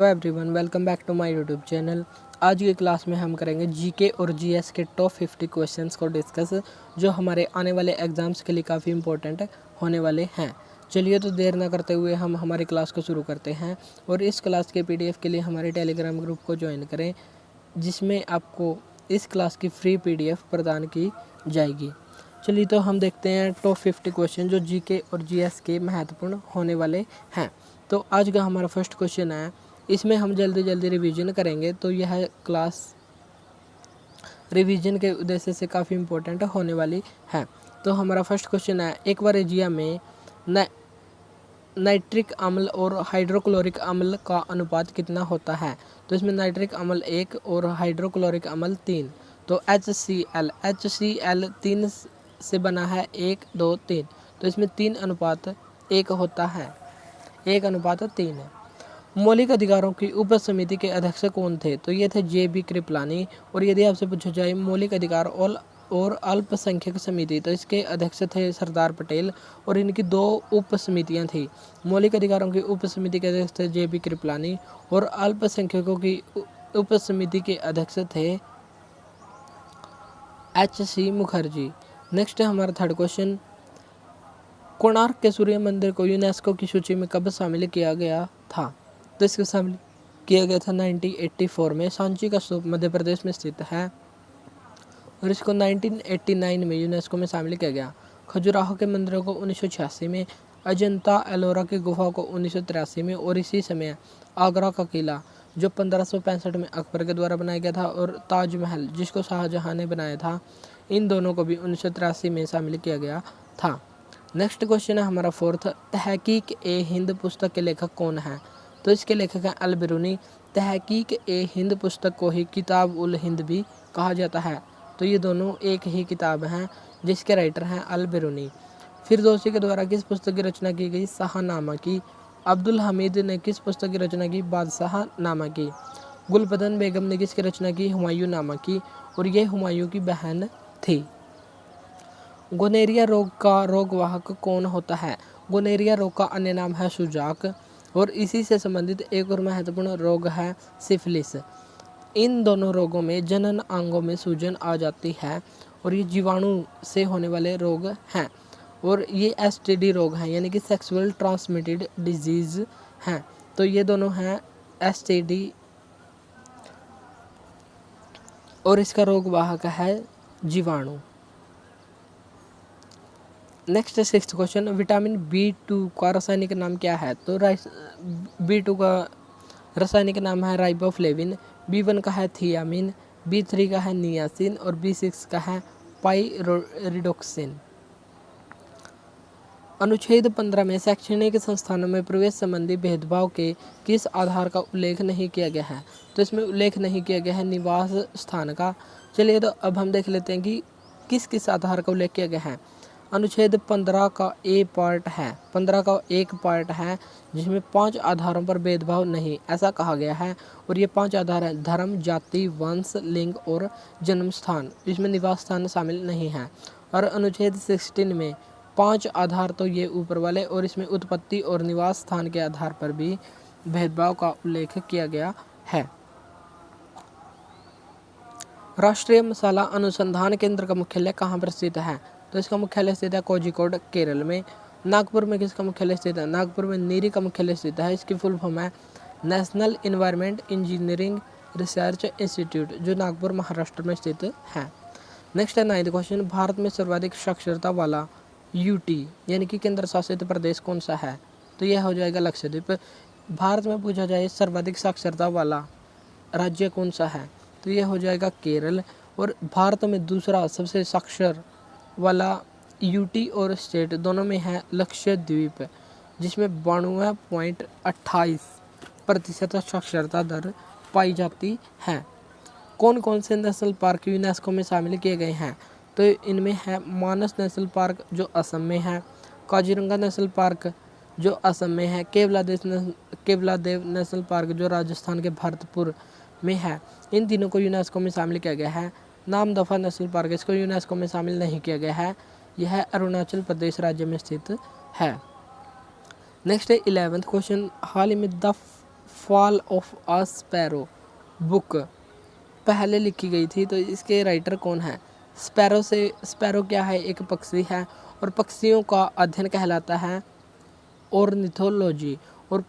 Hello everyone, welcome back to my YouTube channel. आज की class में हम करेंगे जीके और जीएस के टॉप 50 क्वेश्चंस को डिस्कस, जो हमारे आने वाले एग्जाम्स के लिए काफ़ी इंपॉर्टेंट होने वाले हैं। चलिए तो देर ना करते हुए हम हमारी क्लास को शुरू करते हैं। और इस क्लास के पीडीएफ के लिए हमारे टेलीग्राम ग्रुप को ज्वाइन करें, जिसमें आपको इस क्लास की फ्री पीडीएफ प्रदान की जाएगी। चलिए तो हम देखते हैं टॉप 50 क्वेश्चन जो जीके और जीएस के महत्वपूर्ण होने वाले हैं। तो आज का हमारा फर्स्ट क्वेश्चन है, इसमें हम जल्दी जल्दी रिवीजन करेंगे, तो यह क्लास रिवीजन के उद्देश्य से काफ़ी इम्पोर्टेंट होने वाली है। तो हमारा फर्स्ट क्वेश्चन है, एक्वारेजिया में नाइट्रिक अम्ल और हाइड्रोक्लोरिक अम्ल का अनुपात कितना होता है? तो इसमें नाइट्रिक अम्ल 1 और हाइड्रोक्लोरिक अम्ल 3। तो HCl 3 से बना है 1, 2, 3। तो इसमें 3:1 होता है, 1:3 है। मौलिक अधिकारों की उप समिति के अध्यक्ष कौन थे? तो ये थे JB कृपलानी। और यदि आपसे पूछा जाए मौलिक अधिकार और अल्पसंख्यक समिति, तो इसके अध्यक्ष थे सरदार पटेल। और इनकी 2 उप समितियाँ थी। मौलिक अधिकारों की उप समिति के अध्यक्ष थे JB कृपलानी और अल्पसंख्यकों की उप समिति के अध्यक्ष थे HC मुखर्जी। नेक्स्ट है हमारा थर्ड क्वेश्चन, कोणार्क के सूर्य मंदिर को यूनेस्को की सूची में कब शामिल किया गया था? तो इसको शामिल किया गया था 1984 में। सांची का स्तूप मध्य प्रदेश में स्थित है और इसको 1989 में यूनेस्को में शामिल किया गया। खजुराहो के मंदिरों को 1986 में, अजंता एलोरा की गुफा को 1983 में, और इसी समय आगरा का किला जो 1565 में अकबर के द्वारा बनाया गया था, और ताजमहल जिसको शाहजहां ने बनाया था, इन दोनों को भी 1983 में शामिल किया गया था। नेक्स्ट क्वेश्चन है हमारा फोर्थ, तहकीक ए हिंद पुस्तक के लेखक कौन है? तो इसके लेखक हैं अल बिरूनी। तहकीक ए हिंद पुस्तक को ही किताब उल हिंद भी कहा जाता है। तो ये दोनों एक ही किताब हैं, जिसके राइटर हैं अल बिरूनी। फिरदौसी के द्वारा किस पुस्तक की रचना की गई? शाहनामा की। अब्दुल हमीद ने किस पुस्तक की रचना की? बादशाह नामा की। गुलबदन बेगम ने किसकी रचना की? हुमायूं नामा की। और ये हुमायूं की बहन थी। गोनेरिया रोग का रोगवाहक कौन होता है? गोनेरिया रोग का अन्य नाम है सुजाक। और इसी से संबंधित एक और महत्वपूर्ण रोग है सिफिलिस। इन दोनों रोगों में जनन अंगों में सूजन आ जाती है, और ये जीवाणु से होने वाले रोग हैं। और ये STD रोग हैं, यानी कि सेक्सुअल ट्रांसमिटेड डिजीज हैं। तो ये दोनों हैं STD, और इसका रोगवाहक है जीवाणु। Next sixth question, vitamin B2 का रासायनिक नाम क्या है? तो B2 का रासायनिक नाम है राइबोफ्लेविन। B1 का है थियामिन, B3 का है नियासिन, और B6 का है पाइरिडोक्सिन। अनुच्छेद 15 में शैक्षणिक संस्थानों में प्रवेश संबंधी भेदभाव के किस आधार का उल्लेख नहीं किया गया है? तो इसमें उल्लेख नहीं किया गया है निवास स्थान का। चलिए तो अब हम देख लेते हैं कि किस किस आधार का उल्लेख किया गया है। अनुच्छेद 15 का A पार्ट है, 15 का एक पार्ट है, जिसमें 5 आधारों पर भेदभाव नहीं ऐसा कहा गया है। और ये 5 आधार हैं: धर्म, जाति, वंश, लिंग और जन्म स्थान। इसमें निवास स्थान शामिल नहीं है। और अनुच्छेद 16 में 5 आधार तो ये ऊपर वाले, और इसमें उत्पत्ति और निवास स्थान के आधार पर भी भेदभाव का उल्लेख किया गया है। राष्ट्रीय मसाला अनुसंधान केंद्र का मुख्यालय कहाँ पर स्थित है? तो इसका मुख्यालय स्थित है कोझिकोड, केरल में। नागपुर में किसका मुख्यालय स्थित है? नागपुर में नीरी का मुख्यालय स्थित है। इसकी फुल फॉर्म है national environment engineering research institute, जो नागपुर महाराष्ट्र में स्थित है। नेक्स्ट है 9th क्वेश्चन, भारत में सर्वाधिक साक्षरता वाला UT यानी कि केंद्र शासित प्रदेश कौन सा है? तो यह हो जाएगा लक्षद्वीप। भारत में पूछा जाए सर्वाधिक साक्षरता वाला राज्य कौन सा है? तो यह हो जाएगा केरल। और भारत में दूसरा सबसे साक्षर वाला UT और स्टेट दोनों में है लक्षद्वीप, जिसमें 92.28% साक्षरता दर पाई जाती है। कौन कौन से नेशनल पार्क यूनेस्को में शामिल किए गए हैं? तो इनमें है मानस नेशनल पार्क जो असम में है, काजीरंगा नेशनल पार्क जो असम में है, केवलादेव नेशनल पार्क जो राजस्थान के भरतपुर में है। इन तीनों को यूनेस्को में शामिल किया गया है। नामदफा नेशनल पार्क, इसको यूनेस्को में शामिल नहीं किया गया है, यह अरुणाचल प्रदेश राज्य में स्थित है। नेक्स्ट है 11th क्वेश्चन, हाल ही में the fall of a sparrow book पहले लिखी गई थी, तो इसके राइटर कौन है? स्पैरो क्या है? एक पक्षी है और पक्षियों का अध्ययन कहलाता है ऑर्निथोलॉजी। और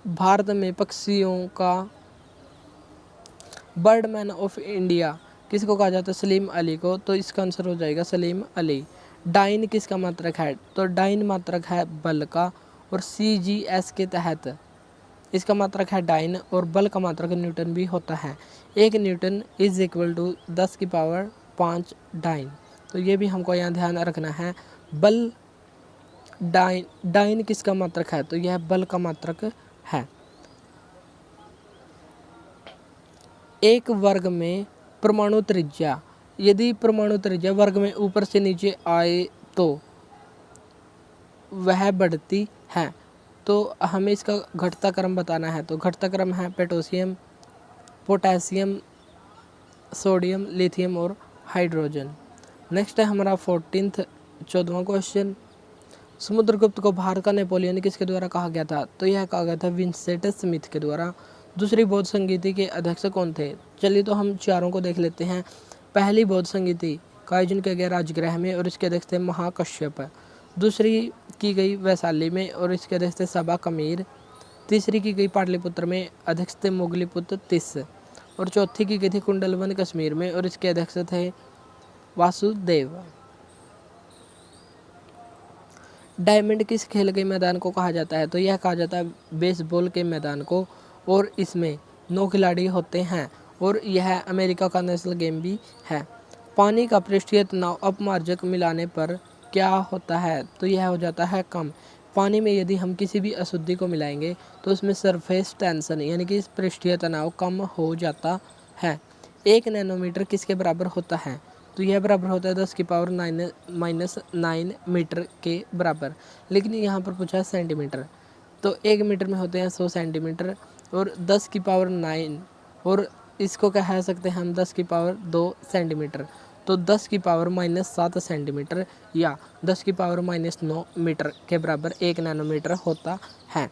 भारत में पक्षियों का बर्डमैन ऑफ इंडिया किसको कहा जाता है? सलीम अली को। तो इसका आंसर हो जाएगा सलीम अली। डाइन किसका मात्रक है? तो डाइन मात्रक है बल का, और CGS के तहत इसका मात्रक है डाइन, और बल का मात्रक न्यूटन भी होता है। 1 न्यूटन इज इक्वल टू 10 की पावर 5 डाइन। तो ये भी हमको यहाँ ध्यान रखना है। बल डाइन किसका मात्रक है? तो यह बल का मात्रक है। एक वर्ग में परमाणु त्रिज्या, यदि परमाणु त्रिज्या वर्ग में ऊपर से नीचे आए तो वह बढ़ती है। तो हमें इसका घटता क्रम बताना है। तो घटता क्रम है पोटेशियम, पोटेशियम, सोडियम, लिथियम और हाइड्रोजन। नेक्स्ट है हमारा 14वां क्वेश्चन। समुद्रगुप्त को भारत का नेपोलियन किसके द्वारा कहा गया था? तो यह कहा गया था विंसेंट स्मिथ के द्वारा। दूसरी बौद्ध संगीति के अध्यक्ष कौन थे? चलिए तो हम चारों को देख लेते हैं। पहली बौद्ध संगीति का आयोजन किया गया राजगृह में और इसके अध्यक्ष थे महाकश्यप। दूसरी की गई वैशाली में और इसके अध्यक्ष थे सबा कमीर। तीसरी की गई पाटलिपुत्र में, अध्यक्ष थे मोगलीपुत्र तिस। और चौथी की गई थी कुंडलवन कश्मीर में और इसके अध्यक्ष थे वासुदेव। डायमंड किस खेल के मैदान को कहा जाता है? तो यह कहा जाता है बेसबॉल के मैदान को, और इसमें 9 खिलाड़ी होते हैं और यह अमेरिका का नेशनल गेम भी है। पानी का पृष्ठीय तनाव अपमार्जक मिलाने पर क्या होता है? तो यह हो जाता है कम। पानी में यदि हम किसी भी अशुद्धि को मिलाएंगे तो उसमें सरफेस टेंशन यानी कि पृष्ठीय तनाव कम हो जाता है। 1 नैनोमीटर किसके बराबर होता है? तो यह बराबर होता है 10 की पावर -9 मीटर के बराबर। लेकिन यहाँ पर पूछा है सेंटीमीटर, तो 1 मीटर में होते हैं 100 सेंटीमीटर और 10 की पावर 9, और इसको कह सकते हैं हम 10 की पावर 2 सेंटीमीटर। तो 10 की पावर -7 सेंटीमीटर या 10 की पावर -9 मीटर के बराबर 1 नैनोमीटर होता है।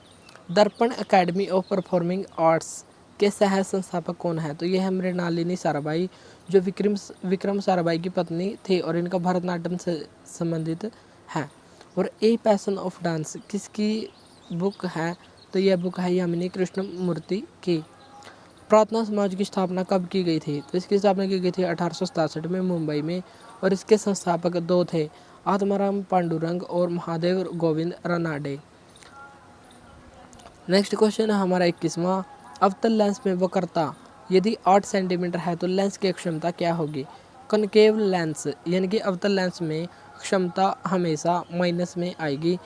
दर्पण एकेडमी ऑफ परफॉर्मिंग आर्ट्स के सह संस्थापक कौन है? तो यह है मृणालिनी साराभाई, जो विक्रम साराभाई की पत्नी थी और इनका भरतनाट्यम से संबंधित है। और ए पैशन ऑफ डांस किसकी बुक है? तो यह बुक है यामिनी कृष्णमूर्ति की। प्रार्थना समाज की स्थापना कब की गई थी? तो इसकी स्थापना की गई थी 1867 में मुंबई में, और इसके संस्थापक 2 थे, आत्माराम पांडुरंग और महादेव गोविंद रानाडे। नेक्स्ट क्वेश्चन है हमारा 21वां। अवतल लेंस में वक्रता यदि 8 सेंटीमीटर है तो लेंस की क्षमता क्या होगी? कनकेव लेंस यानी कि अवतल लेंस में क्षमता हमेशा माइनस में आएगी।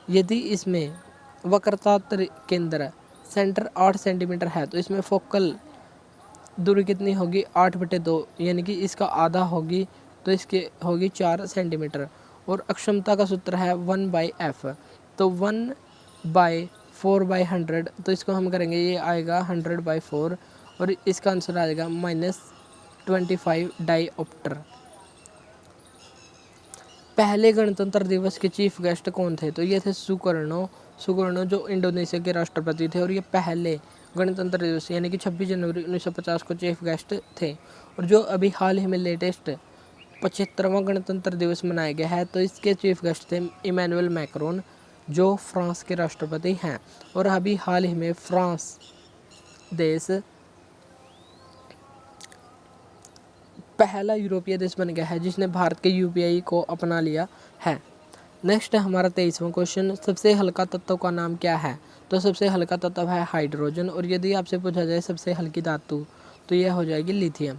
यदि इसमें वक्रता केंद्र सेंटर 8 सेंटीमीटर है तो इसमें फोकल दूरी कितनी होगी? 8/2 यानी कि इसका आधा होगी, तो इसकी होगी 4 सेंटीमीटर। और अक्षमता का सूत्र है 1/f, तो 1/4/100, तो इसको हम करेंगे, ये आएगा 100/4 और इसका आंसर आएगा -25 डायऑप्टर। पहले गणतंत्र दिवस के चीफ गेस्ट कौन थे? तो ये थे सुकर्णो जो इंडोनेशिया के राष्ट्रपति थे, और ये पहले गणतंत्र दिवस यानी कि 26 जनवरी 1950 को चीफ गेस्ट थे। और जो अभी हाल ही में लेटेस्ट 75वां गणतंत्र दिवस मनाया गया है, तो इसके चीफ गेस्ट थे इमैनुअल मैक्रोन, जो फ्रांस के राष्ट्रपति हैं। और अभी हाल ही में फ्रांस देश पहला यूरोपीय देश बन गया है जिसने भारत के UPI को अपना लिया है। नेक्स्ट है हमारा 23वां क्वेश्चन। सबसे हल्का तत्व का नाम क्या है? तो सबसे हल्का तत्व है हाइड्रोजन। और यदि आपसे पूछा जाए सबसे हल्की धातु, तो यह हो जाएगी लिथियम।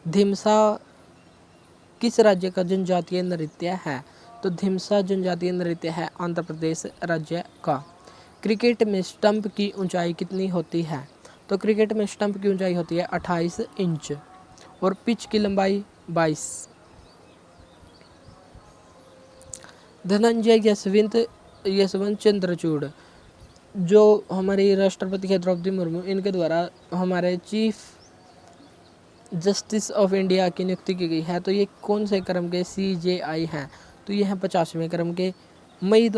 धिमसा किस राज्य का जनजातीय नृत्य है? तो धिमसा जनजातीय नृत्य है आंध्र प्रदेश राज्य का। क्रिकेट में स्टंप की ऊंचाई कितनी होती है? तो क्रिकेट में स्टंप की ऊंचाई होती है 28 इंच और पिच की लंबाई 22। धनंजय यशवंत चंद्रचूड़, जो हमारी राष्ट्रपति है द्रौपदी मुर्मू, इनके द्वारा हमारे चीफ जस्टिस ऑफ इंडिया की नियुक्ति की गई है। तो ये कौन से क्रम के CJI हैं? तो ये हैं 50वें क्रम के। मई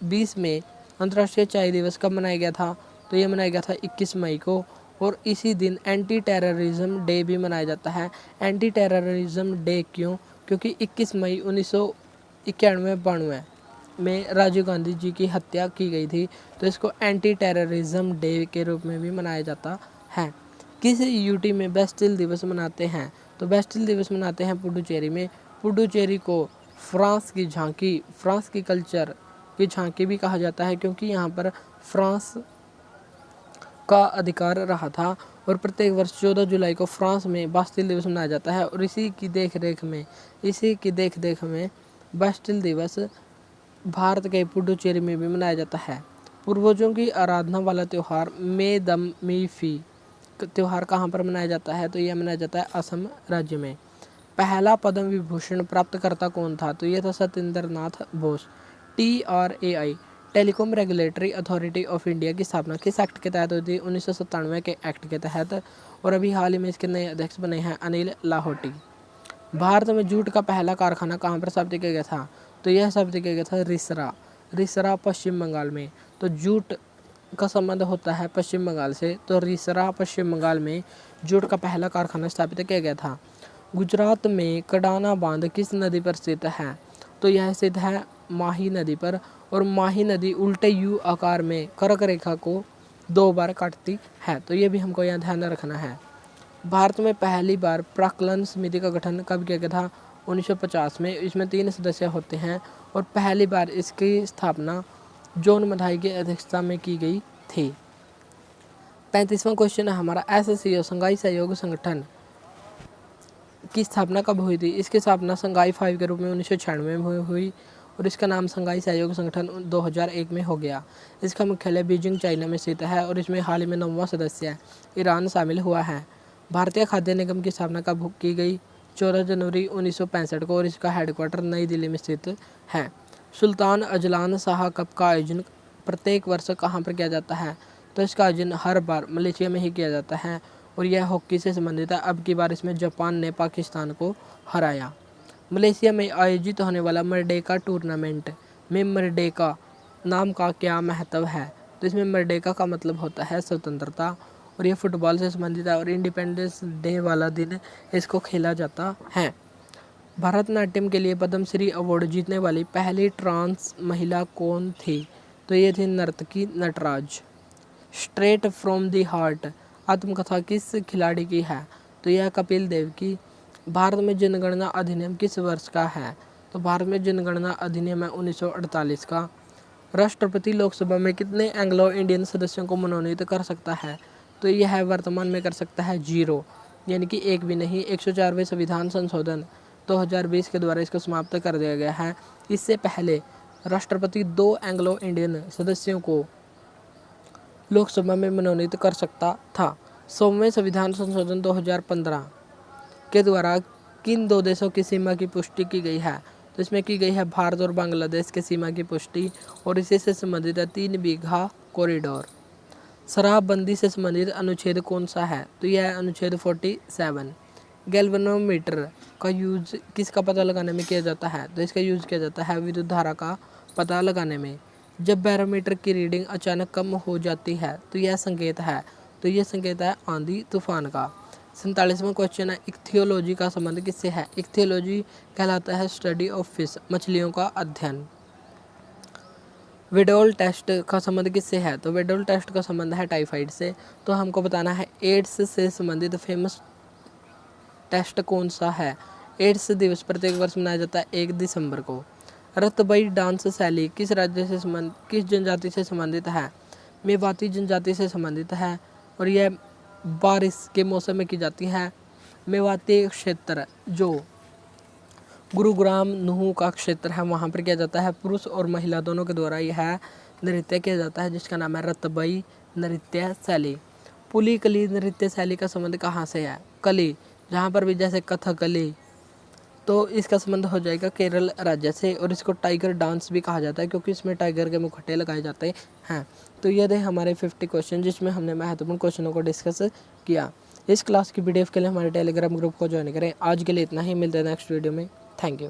2020 में अंतर्राष्ट्रीय चाय दिवस कब मनाया गया था? तो ये मनाया गया था 21 मई को। और इसी दिन एंटी टेररिज्म डे भी मनाया जाता है। एंटी टेररिज्म डे क्यों? क्योंकि 21 मई 1991-92 में राजीव गांधी जी की हत्या की गई थी, तो इसको एंटी टेररिज्म डे के रूप में भी मनाया जाता है। किस यूटी में बेस्टिल दिवस मनाते हैं? तो बेस्टिल दिवस मनाते हैं पुडुचेरी में। पुडुचेरी को फ्रांस की झांकी, फ्रांस की कल्चर की झांकी भी कहा जाता है, क्योंकि यहाँ पर फ्रांस का अधिकार रहा था। और प्रत्येक वर्ष 14 जुलाई को फ्रांस में बास्टिल दिवस मनाया जाता है। और इसी की देख देख में बास्टिल दिवस भारत के पुडुचेरी में भी मनाया जाता है। पूर्वजों की आराधना वाला त्यौहार मे दम मी फी त्यौहार कहाँ पर मनाया जाता है? तो यह मनाया जाता है असम राज्य में। पहला पद्म विभूषण प्राप्तकर्ता कौन था? तो यह था Satyendra Nath Bose. TRAI telecom regulatory authority of India की स्थापना किस एक्ट के तहत हुई थी? 1997 के एक्ट के तहत। और अभी हाल ही में इसके नए अध्यक्ष बने हैं अनिल लाहौटी। भारत में जूट का पहला कारखाना कहाँ पर स्थापित किया गया था? तो यह स्थापित किया गया था रिसरा पश्चिम बंगाल में। तो जूट का संबंध होता है पश्चिम बंगाल से, तो रिसरा पश्चिम बंगाल में जूट का पहला कारखाना स्थापित किया गया था। गुजरात में कडाना बांध किस नदी पर स्थित है? तो यह स्थित है माही नदी पर। और माही नदी उल्टे यू आकार में कर्क रेखा को 2 बार काटती है, तो ये भी हमको यहाँ ध्यान रखना है। भारत में पहली बार प्राक्कलन समिति का गठन कब किया गया था? 1950 में। इसमें 3 सदस्य होते हैं और पहली बार इसकी स्थापना जॉन मथाई की अध्यक्षता में की गई थी। 35वां क्वेश्चन है हमारा, SCO संघाई सहयोग संगठन की स्थापना कब हुई थी? इसकी स्थापना संघाई 5 के रूप में 1996 में हुई और इसका नाम संघाई सहयोग संगठन 2001 में हो गया। इसका मुख्यालय बीजिंग चाइना में स्थित है और इसमें हाल ही में 9वां सदस्य ईरान शामिल हुआ है। भारतीय खाद्य निगम की स्थापना कब की गई? 14 जनवरी 1965 को और इसका हेडक्वार्टर नई दिल्ली में स्थित है। सुल्तान अजलान शाह कप का आयोजन प्रत्येक वर्ष कहाँ पर किया जाता है? तो इसका आयोजन हर बार मलेशिया में ही किया जाता है और यह हॉकी से संबंधित है। अब की बार इसमें जापान ने पाकिस्तान को हराया। मलेशिया में आयोजित होने वाला मर्डेका टूर्नामेंट में मर्डेका नाम का क्या महत्व है? तो इसमें मर्डेका का मतलब होता है स्वतंत्रता और यह फुटबॉल से संबंधित है और इंडिपेंडेंस डे वाला दिन इसको खेला जाता है। भरतनाट्यम के लिए पद्मश्री अवार्ड जीतने वाली पहली ट्रांस महिला कौन थी? तो ये थी Nartaki Nataraj. Straight from the heart आत्मकथा किस खिलाड़ी की है? तो यह कपिल देव की। भारत में जनगणना अधिनियम किस वर्ष का है? तो भारत में जनगणना अधिनियम है 1948 का। राष्ट्रपति लोकसभा में कितने एंग्लो इंडियन सदस्यों को मनोनीत कर सकता है? तो यह वर्तमान में कर सकता है 0, यानी कि एक भी नहीं। 104वें संविधान संशोधन 2020 के द्वारा इसको समाप्त कर दिया गया है। इससे पहले राष्ट्रपति 2 एंग्लो इंडियन सदस्यों को लोकसभा में मनोनीत कर सकता था। 100वें संविधान संशोधन 2015 के द्वारा किन 2 देशों की सीमा की पुष्टि की गई है? तो इसमें की गई है भारत और बांग्लादेश की सीमा की पुष्टि और इसी से संबंधित है 3 बीघा कॉरिडोर। शराबबंदी से संबंधित अनुच्छेद कौन सा है? तो यह है अनुच्छेद 47। गैल्वेनोमीटर का यूज किसका पता लगाने में किया जाता है? तो इसका यूज किया जाता है विद्युत धारा का पता लगाने में। जब बैरोमीटर की रीडिंग अचानक कम हो जाती है तो यह संकेत है? तो यह संकेत है आंधी तूफान का। 47वां क्वेश्चन है, इक्थियोलॉजी का संबंध किससे है? इक्थियोलॉजी कहलाता है स्टडी ऑफ फिश, मछलियों का अध्ययन। वेडोल टेस्ट का संबंध किससे है? तो वेडोल टेस्ट का संबंध है टाइफाइड से। तो हमको बताना है एड्स से संबंधित फेमस टेस्ट कौन सा है? एड्स दिवस प्रत्येक वर्ष मनाया जाता है 1 दिसंबर को। रतबई डांस शैली किस जनजाति से संबंधित है? मेवाती जनजाति से संबंधित है और यह बारिश के मौसम में की जाती है। मेवाती क्षेत्र जो गुरुग्राम नूहू का क्षेत्र है वहाँ पर किया जाता है। पुरुष और महिला दोनों के द्वारा यह नृत्य किया जाता है जिसका नाम है रतबई नृत्य शैली। पुली कली नृत्य शैली का संबंध कहाँ से है? कली, जहाँ पर भी जैसे कथकली, तो इसका संबंध हो जाएगा केरल राज्य से और इसको टाइगर डांस भी कहा जाता है क्योंकि इसमें टाइगर के मुखौटे लगाए जाते हैं। तो ये थे हमारे 50 क्वेश्चन जिसमें हमने महत्वपूर्ण क्वेश्चनों को डिस्कस किया। इस क्लास की PDF के लिए हमारे टेलीग्राम ग्रुप को ज्वाइन करें। आज के लिए इतना ही, मिलते हैं नेक्स्ट वीडियो में। Thank you.